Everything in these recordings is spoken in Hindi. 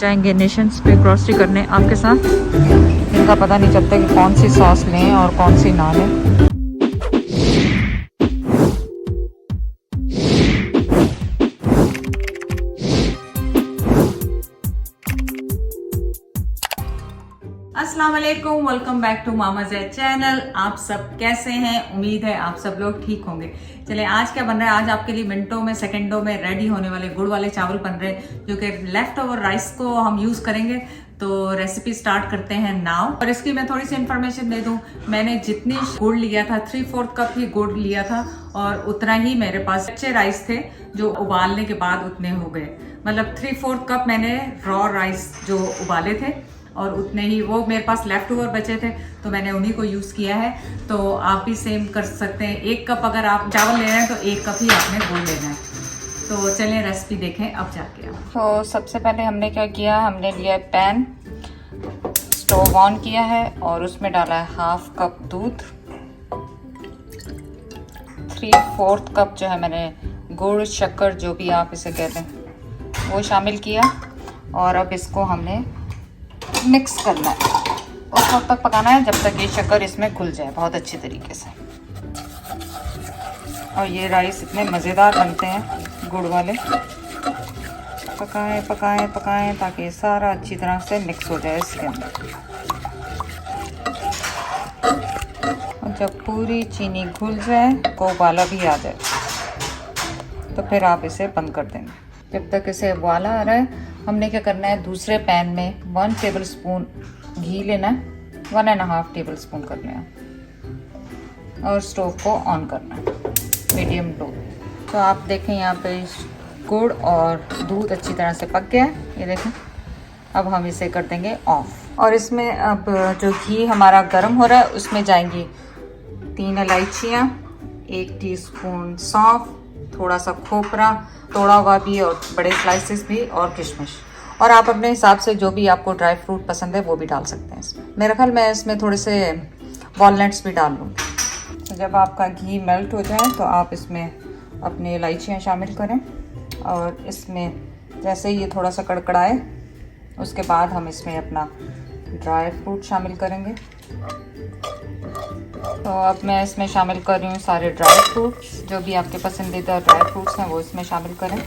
जाएंगे नेशंस पे ग्रोसरी करने आपके साथ। इनका पता नहीं चलता कि कौन सी सॉस लें और कौन सी ना लें। अस्सलाम वालेकुम, welcome back to Mama Zaid channel. आप सब कैसे हैं? उम्मीद है आप सब लोग ठीक होंगे। चले आज क्या बन रहा है, आज आपके लिए मिनटों में सेकंडों में रेडी होने वाले गुड़ वाले चावल बन रहे हैं, जो कि लेफ्ट ओवर राइस को हम यूज करेंगे। तो रेसिपी स्टार्ट करते हैं नाउ। और इसकी मैं थोड़ी सी इन्फॉर्मेशन दे दूं, मैंने जितनी गुड़ लिया था 3/4 कप ही गुड़ लिया था, और उतना ही मेरे पास कच्चे राइस थे जो उबालने के बाद उतने हो गए। मतलब 3/4 कप मैंने रॉ राइस जो उबाले थे और उतने ही वो मेरे पास लेफ्ट ओवर बचे थे, तो मैंने उन्हीं को यूज़ किया है। तो आप भी सेम कर सकते हैं। 1 कप अगर आप चावल ले रहे हैं तो 1 कप ही आपने गुड़ लेना है। तो चलिए रेसिपी देखें अब जाके। तो सबसे पहले हमने क्या किया, हमने लिया है पैन, स्टोव ऑन किया है और उसमें डाला है 1/2 कप दूध। 3/4 कप जो है मैंने गुड़ शक्कर जो भी आप इसे कहते हैं वो शामिल किया, और अब इसको हमने मिक्स करना है। उस वक्त तक पकाना है जब तक ये शक्कर इसमें घुल जाए बहुत अच्छी तरीके से। और ये राइस इतने मज़ेदार बनते हैं गुड़ वाले। पकाएं पकाएं पकाएं ताकि ये सारा अच्छी तरह से मिक्स हो जाए इसके अंदर। और जब पूरी चीनी घुल जाए, को उबाला भी आ जाए, तो फिर आप इसे बंद कर देंगे। जब तक इसे उबाला आ रहा है, हमने क्या करना है, दूसरे पैन में 1 टेबलस्पून घी लेना है, 1.5 टेबलस्पून कर लेना, और स्टोव को ऑन करना है मीडियम टू। तो आप देखें यहाँ पे गुड़ और दूध अच्छी तरह से पक गया है, ये देखें। अब हम इसे कर देंगे ऑफ। और इसमें अब जो घी हमारा गर्म हो रहा है उसमें जाएंगी 3 इलायचियाँ, 1 टीस्पून सौंफ, थोड़ा सा खोपरा तोड़ा हुआ भी और बड़े स्लाइसेस भी, और किशमिश। और आप अपने हिसाब से जो भी आपको ड्राई फ्रूट पसंद है वो भी डाल सकते हैं इसमें। मेरा ख्याल मैं इसमें थोड़े से वॉलनट्स भी डाल लूँगी। तो जब आपका घी मेल्ट हो जाए तो आप इसमें अपनी इलायचियाँ शामिल करें, और इसमें जैसे ये थोड़ा सा कड़कड़ाए उसके बाद हम इसमें अपना ड्राई फ्रूट शामिल करेंगे। तो अब मैं इसमें शामिल कर रही हूँ सारे ड्राई फ्रूट्स, जो भी आपके पसंदीदा ड्राई फ्रूट्स हैं वो इसमें शामिल करें।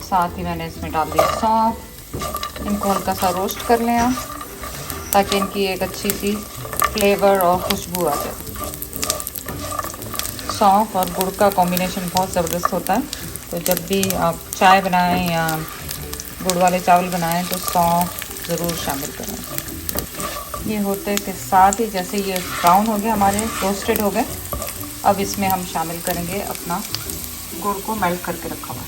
साथ ही मैंने इसमें डाल दी सौंफ। इनको हल्का सा रोस्ट कर लें आप, ताकि इनकी एक अच्छी सी फ्लेवर और खुशबू आ जाए। सौंफ और गुड़ का कॉम्बिनेशन बहुत ज़बरदस्त होता है, तो जब भी आप चाय बनाएं या गुड़ वाले चावल बनाएं तो सौंफ ज़रूर शामिल करें। ये होते के साथ ही जैसे ये ब्राउन हो गए हमारे, रोस्टेड हो गए, अब इसमें हम शामिल करेंगे अपना गुड़ को मेल्ट करके रखा हुआ।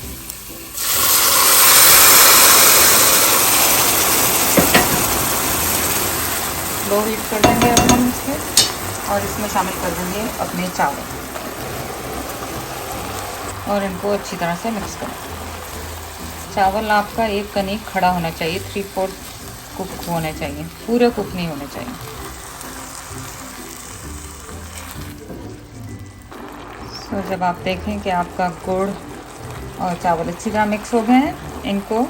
लो हीट कर देंगे अब हम इसके, और इसमें शामिल कर देंगे अपने चावल, और इनको अच्छी तरह से मिक्स करें। चावल आपका एक कनी खड़ा होना चाहिए, 3/4 कुक होने चाहिए, पूरे कुक नहीं होने चाहिए। तो जब आप देखें कि आपका गुड़ और चावल अच्छी तरह मिक्स हो गए हैं, इनको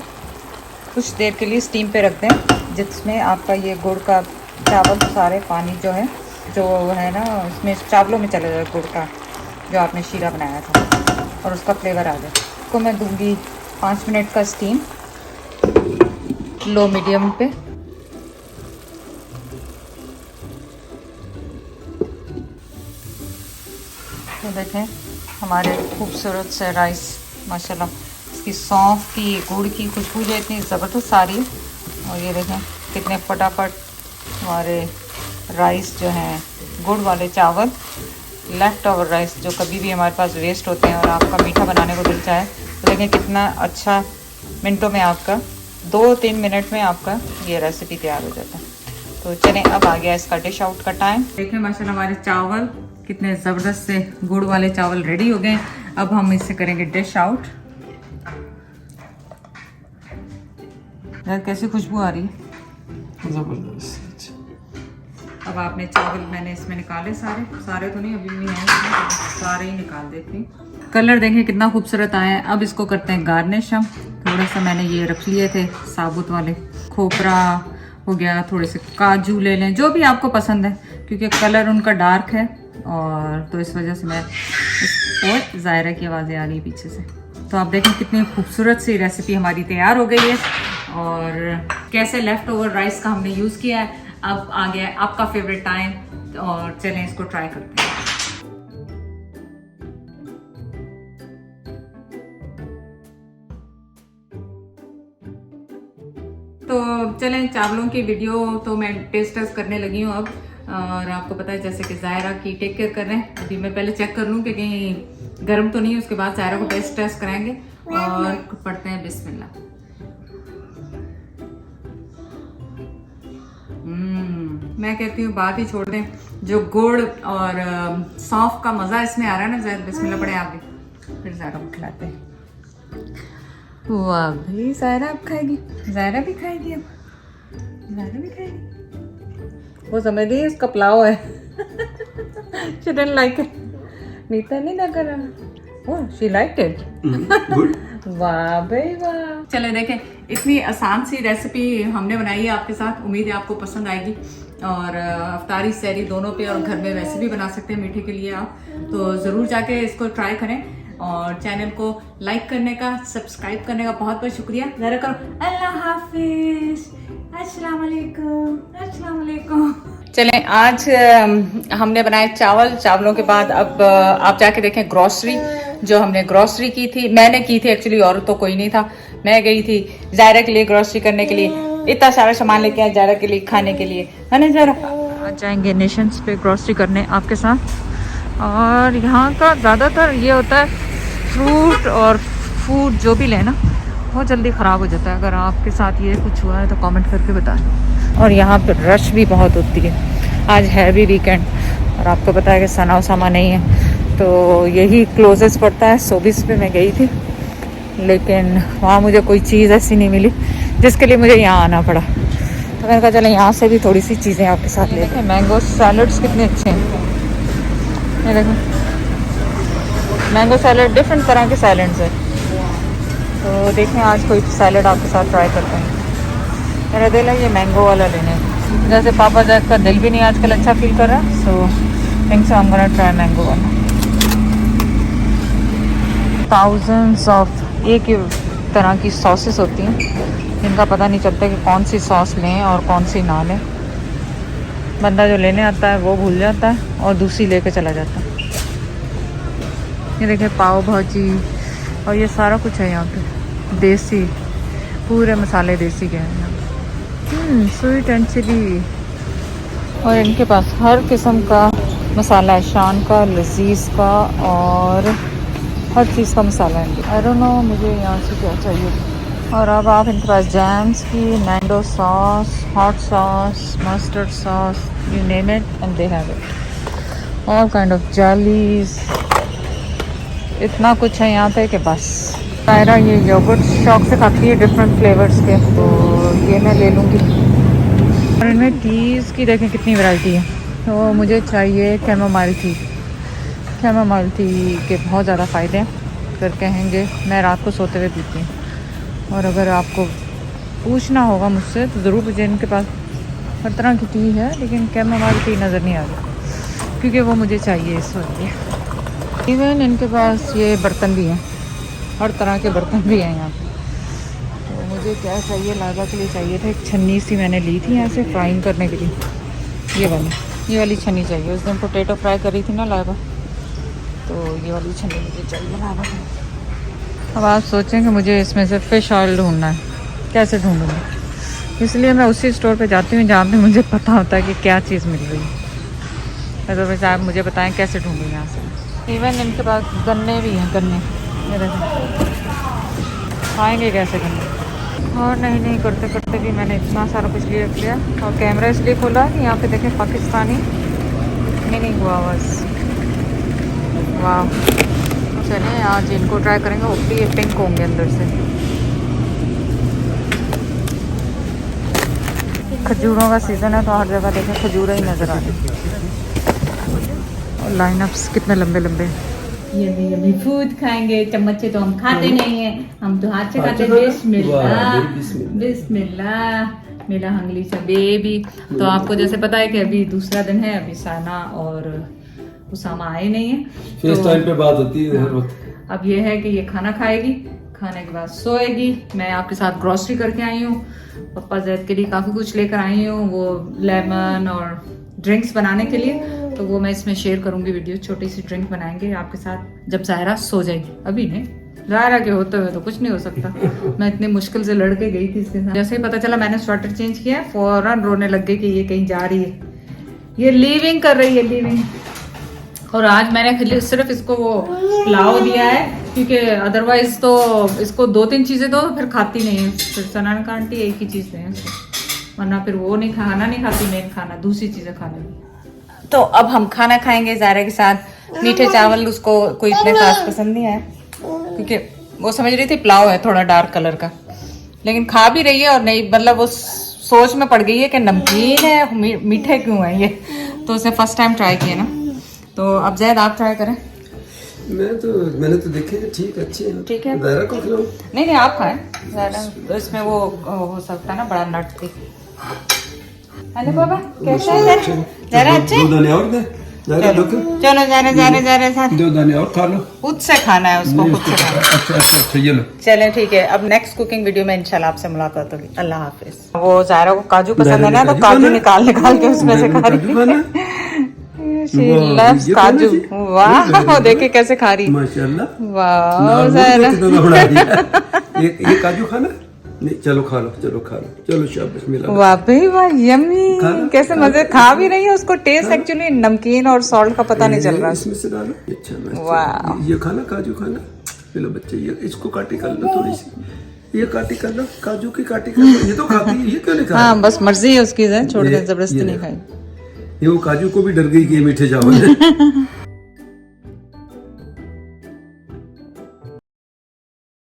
कुछ देर के लिए स्टीम पे रख दें, जिसमें आपका ये गुड़ का चावल सारे पानी जो है ना इसमें चावलों में चले जाए, गुड़ का जो आपने शीरा बनाया था, और उसका फ्लेवर आ जाए। इसको मैं दूंगी 5 मिनट का स्टीम, लो मीडियम पे। तो देखें हमारे खूबसूरत से राइस, माशाल्लाह इसकी सौंफ की, गुड़ की खुशबू जो इतनी ज़बरदस्त आ रही है, और ये देखें कितने फटाफट हमारे राइस जो हैं, गुड़ वाले चावल, लेफ़्ट ओवर राइस जो कभी भी हमारे पास वेस्ट होते हैं और आपका मीठा बनाने को दिल चाहे तो देखें कितना अच्छा मिनटों में आपका 2-3 मिनट में आपका ये रेसिपी तैयार हो जाता है। तो चलें अब आ गया इसका डिश आउट का टाइम। देखें माशाल्लाह हमारे चावल कितने ज़बरदस्त से गुड़ वाले चावल रेडी हो गए। अब हम इसे करेंगे डिश आउट। यार कैसी खुशबू आ रही है, ज़बरदस्त। अब आपने चावल मैंने इसमें निकाले, सारे तो नहीं, अभी भी हैं इसमें, सारे ही निकाल देती हूँ। कलर देखें कितना खूबसूरत आया है। अब इसको करते हैं गार्निश। हम थोड़ा सा मैंने ये रख लिए थे साबुत वाले खोपरा हो गया, थोड़े से काजू ले लें, जो भी आपको पसंद है, क्योंकि कलर उनका डार्क है और तो इस वजह से मैं और ज़ायरा की आवाज़ें आ रही है पीछे से। तो आप देखें कितनी खूबसूरत सी रेसिपी हमारी तैयार हो गई है और कैसे लेफ़्ट ओवर राइस का हमने यूज़ किया है। अब आ गया है आपका फेवरेट टाइम और चलें इसको ट्राई करते हैं। तो चलें, चावलों की वीडियो तो मैं टेस्ट करने लगी हूँ अब, और आपको पता है जैसे कि ज़ायरा की टेक केयर कर रहे हैं। अभी मैं पहले चेक कर लूँ कि कहीं गर्म तो नहीं है, उसके बाद ज़ायरा को टेस्ट कराएंगे और पढ़ते हैं बिस्मिल्लाह। मैं कहती हूँ बात ही छोड़ दें, जो गुड़ और सौंफ का मज़ा इसमें आ रहा है ना। ज़ायरा बिस्मिल्लाह पढ़े आप भी, फिर ज़ायरा को खिलाते हैं। वाह भाई, ज़ायरा अब खाएगी, ज़ायरा भी खाएगी, अब ज़ायरा भी खाएगी। वो समझ रही है इसका पुलाव है। She didn't like it. Nita नहीं ना कर रहा। ओह, she liked it. Good. वाह भाई वाह। चले देखें, इतनी आसान सी रेसिपी हमने बनाई है आपके साथ, उम्मीद है आपको पसंद आएगी। और अफ्तारी सहरी दोनों पे, और घर में वैसे भी बना सकते हैं मीठे के लिए आप, तो ज़रूर जाके इसको ट्राई करें। और चैनल को लाइक करने का, सब्सक्राइब करने का बहुत बहुत शुक्रिया। ज़रा करो अल्लाह हाफिज, अस्सलाम वालेकुम, अस्सलाम वालेकुम। चलें, आज हमने बनाए चावलों के बाद अब आप जाके देखें ग्रॉसरी, जो हमने ग्रॉसरी की थी, मैंने की थी एक्चुअली, और तो कोई नहीं था। मैं गई थी ज़ायरा के लिए ग्रॉसरी करने के लिए, इतना सारा सामान लेके आए ज़ायरा के लिए खाने के लिए, है ना ज़ायरा। आज जाएंगे नेशंस पे ग्रॉसरी करने आपके साथ। और यहाँ का ज़्यादातर ये होता है, फ्रूट और फूड जो भी लेना बहुत जल्दी ख़राब हो जाता है। अगर आपके साथ ये कुछ हुआ है तो कमेंट करके बताएं। और यहाँ पर रश भी बहुत होती है, आज है भी वीकेंड, और आपको पता है कि सना उसामा नहीं है, तो यही क्लोजेस्ट पड़ता है। सोबिस पे मैं गई थी, लेकिन वहाँ मुझे कोई चीज़ ऐसी नहीं मिली जिसके लिए मुझे यहाँ आना पड़ा। तो मैंने कहा चलो यहाँ से भी थोड़ी सी चीज़ें आपके साथ ले लें। मैंगो सैलड्स कितने अच्छे हैं, ये देखो, मैंगो सैलड, डिफरेंट तरह के सैलड्स है। तो देखें आज कोई सैलड आपके साथ ट्राई करते हैं। मेरा दिल है ये मैंगो वाला लेने, जैसे पापा जैक का दिल भी नहीं आजकल अच्छा फील कर रहा, so think so I am gonna try mango वाला। थाउजेंड्स ऑफ एक ही तरह की सॉसेस होती हैं, जिनका पता नहीं चलता कि कौन सी सॉस लें और कौन सी ना लें। बंदा जो लेने आता है वो भूल जाता है और दूसरी लेके चला जाता है। ये देखिए पाव भाजी और ये सारा कुछ है यहाँ पे, देसी, पूरे मसाले देसी के हैं यहाँ। स्वीट एंड चिली, और इनके पास हर किस्म का मसाला है, शान का, लजीज का, और हर चीज़ का मसाला है। आई डोंट नो मुझे यहाँ से क्या चाहिए। और अब आप इनके पास जैम्स की, mango sauce, hot sauce, mustard sauce, you name it and they have it, all kind of jellies, इतना कुछ है यहाँ पे कि बस। ज़ायरा ये योगर्ट शौक से खाती है डिफरेंट फ्लेवर्स के, तो ये मैं ले लूँगी। और इनमें टीज़ की देखें कितनी वैरायटी है। तो मुझे चाहिए कैमोमाइल टी। कैमोमाइल टी के बहुत ज़्यादा फ़ायदे हैं, फिर कहेंगे मैं रात को सोते हुए पीती हूँ। और अगर आपको पूछना होगा मुझसे तो ज़रूर मुझे, इनके पास हर तरह की टी है, लेकिन कैमोमाइल टी नज़र नहीं आ रही, क्योंकि वो मुझे चाहिए इस वक्त। इवन इनके पास ये बर्तन भी हैं, हर तरह के बर्तन भी हैं यहाँ पे। तो मुझे क्या चाहिए, लाइबा के लिए चाहिए था एक छन्नी सी, मैंने ली थी यहाँ से फ्राइंग करने के लिए, ये वाली छन्नी चाहिए। उस दिन पोटैटो फ्राई करी थी ना लाइबा, तो ये वाली छन्नी मुझे चाहिए लाइबा। अब आप सोचें कि मुझे इसमें से फ़िश ऑयल ढूंढना है, कैसे ढूंढूँगी? इसलिए मैं उसी स्टोर पे जाती हूँ जहाँ पे मुझे पता होता है कि क्या चीज़ मिल रही है। तो वैसे आप मुझे बताएं कैसे ढूंढूँ यहाँ से। इवन इनके पास गन्ने भी हैं, गन्ने मेरे खाएंगे कैसे गन्ने। और नहीं करते करते भी मैंने इतना सारा कुछ ले रख लिया, और कैमरा इसलिए खोला कि यहाँ पे देखें पाकिस्तानी मिनी गुआवास। वाह, चलें आज इनको ट्राई करेंगे, होपफुली ये पिंक होंगे अंदर से। खजूरों का सीज़न है, तो हर जगह देखें खजूरें ही नज़र आ रही। लाइनअप्स कितने लंबे लंबे। ये फूड खाएंगे, चम्मच से तो हम खाते नहीं हैं, हम तो हाथ से खाते हैं। बिस्मिल्लाह बिस्मिल्लाह। मेरा हंगलीचा बेबी। तो आपको जैसे पता है कि अभी दूसरा दिन है, अभी साना और उसामा आए नहीं है, फेस टाइम पे बात होती है हर वक्त। अब ये है कि ये खाना खाएगी, खाने के बाद सोएगी। मैं आपके साथ ग्रोसरी करके आई हूँ, पापा जैद के लिए काफ़ी कुछ लेकर आई हूँ, वो लेमन और ड्रिंक्स बनाने के लिए, तो वो मैं इसमें शेयर करूंगी वीडियो। छोटी सी ड्रिंक बनाएंगे आपके साथ जब जायरा सो जाएगी। अभी नहीं, जायरा के होते हुए तो कुछ नहीं हो सकता। मैं इतनी मुश्किल से लड़के गई थी इसके साथ, जैसे ही पता चला मैंने स्वेटर चेंज किया फौरन रोने लग गई कि ये कहीं जा रही है, ये लीविंग कर रही है, लीविंग। और आज मैंने सिर्फ इसको वो पुलाव दिया है, क्योंकि अदरवाइज तो इसको 2-3 चीजें दो फिर खाती नहीं है। फिर सनान का आंटी एक ही चीज दें इसको, वरना फिर वो नहीं खाना नहीं खाती, मेन खाना दूसरी चीजें खाने। तो अब हम खाना खाएंगे जायरा के साथ। मीठे चावल उसको कोई इतने खास पसंद नहीं आए, क्योंकि वो समझ रही थी पुलाव है थोड़ा डार्क कलर का, लेकिन खा भी रही है। और नहीं मतलब वो सोच में पड़ गई है कि नमकीन है मीठे क्यों है ये, तो उसे फर्स्ट टाइम ट्राई किया ना। तो अब जैद आप ट्राई करें। मैंने तो देखे ठीक अच्छे हैं। ठीक है, जायरा को खिलाओ। नहीं आप खाएं, जायरा तो इसमें वो हो सकता है ना बड़ा नट थी। हेलो बाबा, कैसे हैं जायरा? अच्छे? 2 दाने और दे जायरा, दो के। चलो जायरा साथ 2 दाने और खा लो। खुद से खाना है उसको, खुद से खाना है। अच्छा ये लो। चलें ठीक है, अब नेक्स्ट कुकिंग वीडियो में इंशाल्लाह आपसे मुलाकात होगी। अल्लाह हाफिज। वो जायरा को काजू पसंद है ना, तो काजू निकाल के उसमें से खा रही है। She loves काजू। वाह, वो देखे कैसे खा रही है, माशाल्लाह। वाह जायरा। ये काजू खाना नहीं, चलो खा लो, चलो शाबाश मिला। वाह भाई वाह, यम्मी, कैसे मजे खा भी रही है। उसको टेस्ट एक्चुअली नमकीन और सॉल्ट का पता नहीं चल रहा। इसमें से डालो। अच्छा वाह, ये खाना काजू खाना। चलो बच्चे, ये इसको काटी कर लो, थोड़ी सी ये काटी कर लो, काजू की काटी कर लो। ये तो खाती है, ये क्यों नहीं खा? हाँ बस मर्जी है उसकी, छोड़ दे, जबरदस्ती नहीं खाई। ये वो काजू को भी डर गई कि ये मीठे चावल है।